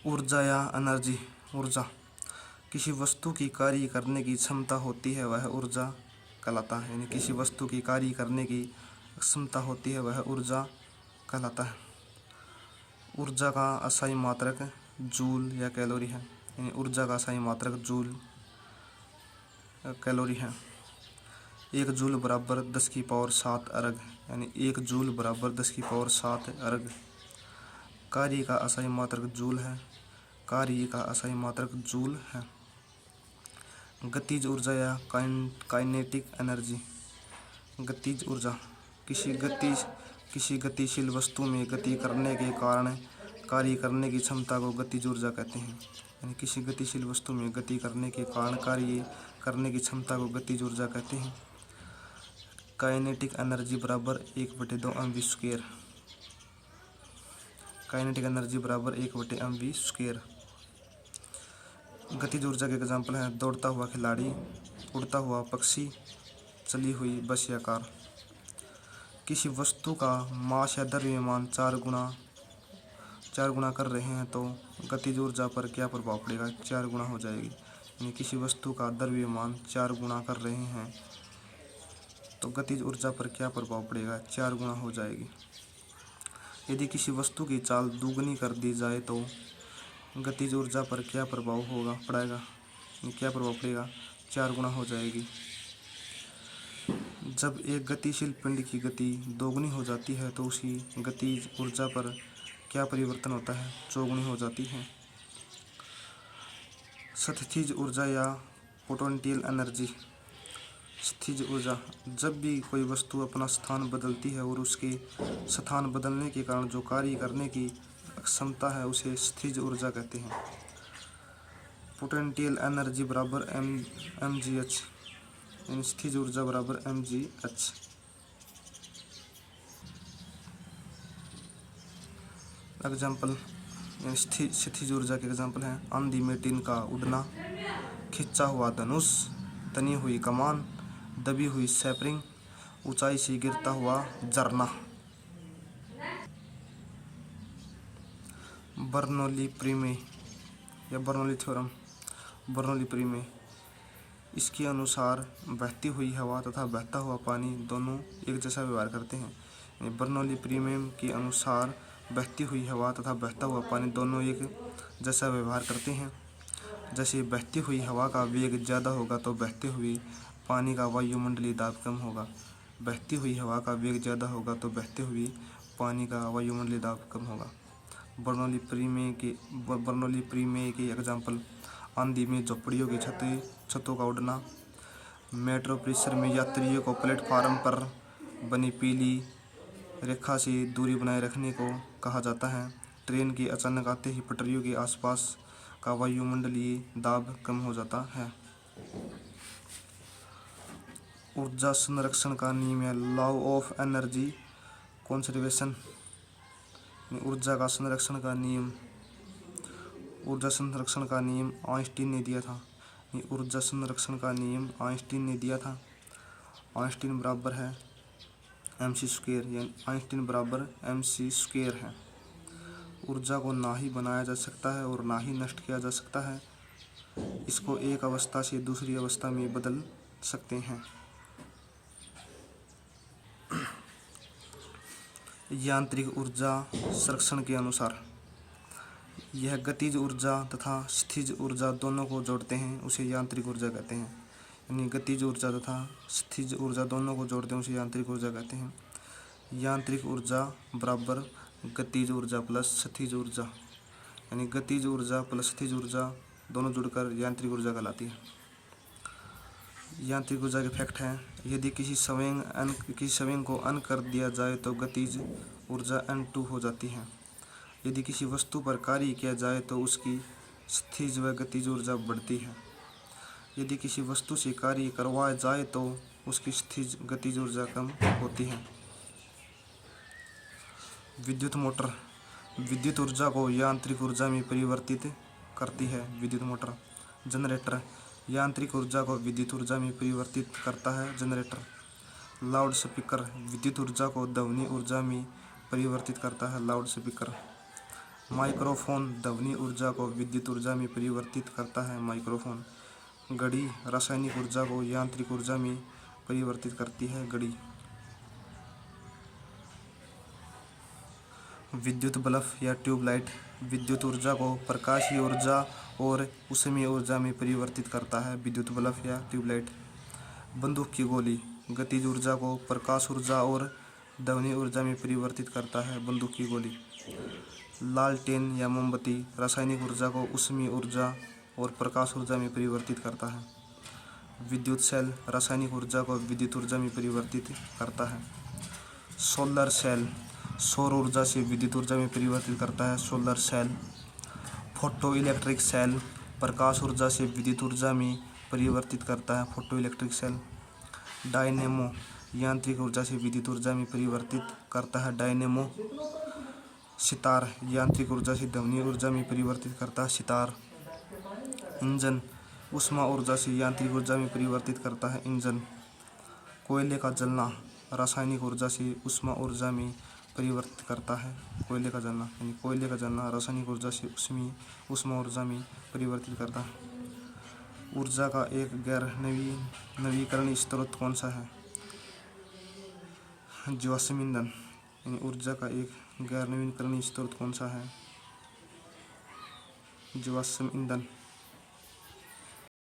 ऊर्जा या एनर्जी। ऊर्जा किसी वस्तु की कार्य करने की क्षमता होती है, वह ऊर्जा कहलाता है। यानी किसी वस्तु की कार्य करने की क्षमता होती है, वह ऊर्जा कहलाता है। ऊर्जा का अस्थायी मात्रक जूल या कैलोरी है। यानी ऊर्जा का अस्थायी मात्रक जूल कैलोरी है। 1 जूल बराबर 10 की पावर 7 अर्ग। यानी 1 जूल बराबर 10 की पावर 7 अर्ग। कार्य का अस्थायी मात्रक जूल है। कार्य का अस्थायी मात्रक जूल है। गतिज ऊर्जा या काइनेटिक एनर्जी। गतिज ऊर्जा किसी गतिशील वस्तु में गति करने के कारण कार्य करने की क्षमता को गतिज ऊर्जा कहते हैं। यानी किसी गतिशील वस्तु में गति करने के कारण कार्य करने की क्षमता को गतिज ऊर्जा कहते हैं। काइनेटिक एनर्जी बराबर 1/2 mv²। काइनेटिक एनर्जी बराबर 1/mv²। गतिज ऊर्जा के एग्जाम्पल हैं दौड़ता हुआ खिलाड़ी, उड़ता हुआ पक्षी, चली हुई बस या कार। किसी वस्तु का मास या द्रव्यमान 4 गुना कर रहे हैं तो गतिज ऊर्जा पर क्या प्रभाव पड़ेगा? 4 गुना हो जाएगी। यानी किसी वस्तु का द्रव्यमान 4 गुना कर रहे हैं तो गतिज ऊर्जा पर क्या प्रभाव पड़ेगा? 4 गुना हो जाएगी। यदि किसी वस्तु की चाल दुगनी कर दी जाए तो गतिज ऊर्जा पर क्या प्रभाव पड़ेगा? 4 गुना हो जाएगी। जब एक गतिशील पिंड की गति दोगुनी हो जाती है तो उसी गतिज ऊर्जा पर क्या परिवर्तन होता है? चौगुनी हो जाती है। स्थितिज ऊर्जा या पोटेंशियल एनर्जी। स्थितिज ऊर्जा जब भी कोई वस्तु अपना स्थान बदलती है और उसके स्थान बदलने के कारण जो कार्य करने की क्षमता है उसे स्थितिज ऊर्जा कहते हैं। पोटेंशियल एनर्जी बराबर mgh। स्थितिज ऊर्जा बराबर mgh। एग्जाम्पल स्थितिज ऊर्जा के एग्जाम्पल हैं आंधी में टिन का उड़ना, खिंचा हुआ धनुष, तनी हुई कमान, दबी हुई सैपरिंग, ऊंचाई से गिरता हुआ झरना। बर्नौली प्रमेय या बर्नौली थ्योरम। बर्नौली प्रमेय इसके अनुसार बहती हुई हवा तथा बहता हुआ पानी दोनों एक जैसा व्यवहार करते हैं। बर्नौली प्रमेय के अनुसार बहती हुई हवा तथा बहता हुआ पानी दोनों एक जैसा व्यवहार करते हैं। जैसे बहती हुई हवा का वेग ज़्यादा होगा तो बहते हुए पानी का वायुमंडलीय दाब कम होगा। बहती हुई हवा का वेग ज़्यादा होगा तो बहते हुए पानी का वायुमंडलीय दाब कम होगा। बर्नौली प्रमेय के एग्जाम्पल आंधी में झोपड़ियों की छतों का उड़ना, मेट्रो परिसर में यात्रियों को प्लेटफार्म पर बनी पीली रेखा से दूरी बनाए रखने को कहा जाता है। ट्रेन के अचानक आते ही पटरियों के आसपास का वायुमंडलीय दाब कम हो जाता है। ऊर्जा संरक्षण का नियम है लॉ ऑफ एनर्जी कंजर्वेशन। ऊर्जा संरक्षण का नियम आइंस्टीन ने दिया था। ऊर्जा संरक्षण का नियम आइंस्टीन ने दिया था। आइंस्टीन बराबर है mc²। यानी आइंस्टीन बराबर mc² है। ऊर्जा को ना ही बनाया जा सकता है और ना ही नष्ट किया जा सकता है। इसको एक अवस्था से दूसरी अवस्था में बदल सकते हैं। यांत्रिक ऊर्जा संरक्षण के अनुसार यह गतिज ऊर्जा तथा स्थितिज ऊर्जा दोनों को जोड़ते हैं, उसे यांत्रिक ऊर्जा कहते हैं। यानी गतिज ऊर्जा तथा स्थितिज ऊर्जा दोनों को जोड़ते हैं उसे यांत्रिक ऊर्जा कहते हैं। यांत्रिक ऊर्जा बराबर गतिज ऊर्जा प्लस स्थितिज ऊर्जा। यानी गतिज ऊर्जा प्लस स्थितिज ऊर्जा दोनों जुड़कर यांत्रिक ऊर्जा कहलाती है। यांत्रिक ऊर्जा के फैक्ट हैं यदि किसी संवेग को अन कर दिया जाए तो गतिज ऊर्जा n2 हो जाती है। यदि किसी वस्तु पर कार्य किया जाए तो उसकी स्थितिज व गतिज ऊर्जा बढ़ती है। यदि किसी वस्तु से कार्य करवाया जाए तो उसकी स्थितिज गतिज ऊर्जा कम होती है। विद्युत मोटर विद्युत ऊर्जा को यांत्रिक ऊर्जा में परिवर्तित करती है। विद्युत मोटर। जनरेटर यांत्रिक ऊर्जा को विद्युत ऊर्जा में परिवर्तित करता है। जनरेटर। लाउड स्पीकर विद्युत ऊर्जा को ध्वनि ऊर्जा में परिवर्तित करता है। Loud speaker. माइक्रोफोन ध्वनि ऊर्जा को विद्युत ऊर्जा में परिवर्तित करता है। माइक्रोफोन। घड़ी रासायनिक ऊर्जा को यांत्रिक ऊर्जा में परिवर्तित करती है। घड़ी। विद्युत बल्ब या ट्यूबलाइट विद्युत ऊर्जा को प्रकाशीय ऊर्जा और ऊष्मीय ऊर्जा में परिवर्तित करता है। विद्युत बल्ब या ट्यूबलाइट। बंदूक की गोली गतिज ऊर्जा को प्रकाश ऊर्जा और ध्वनि ऊर्जा में परिवर्तित करता है। बंदूक की गोली। लालटेन या मोमबत्ती रासायनिक ऊर्जा को ऊष्मीय ऊर्जा और प्रकाश ऊर्जा में परिवर्तित करता है। विद्युत सेल रासायनिक ऊर्जा को विद्युत ऊर्जा में परिवर्तित करता है। सोलर सेल सौर ऊर्जा से विद्युत ऊर्जा में परिवर्तित करता है। Solar cell. Photo electric cell प्रकाश ऊर्जा से विद्युत ऊर्जा में परिवर्तित करता है। Photo electric cell. डायनेमो यांत्रिक ऊर्जा से विद्युत ऊर्जा में परिवर्तित करता है। डायनेमो। सितार यांत्रिक ऊर्जा से ध्वनि ऊर्जा में परिवर्तित करता है। सितार। इंजन ऊष्मा ऊर्जा से यांत्रिक ऊर्जा में परिवर्तित करता है। इंजन। कोयले का जलना रासायनिक ऊर्जा से ऊष्मा ऊर्जा में परिवर्तित करता है। कोयले का जलना यानी कोयले का जलना रासायनिक ऊर्जा से ऊष्मा ऊर्जा में परिवर्तित करता है। ऊर्जा का एक गैर नवीकरणीय स्रोत कौन सा है? जीवाश्म ईंधन। यानी ऊर्जा का एक गैर नवीकरणीय स्रोत कौन सा है? जीवाश्म ईंधन।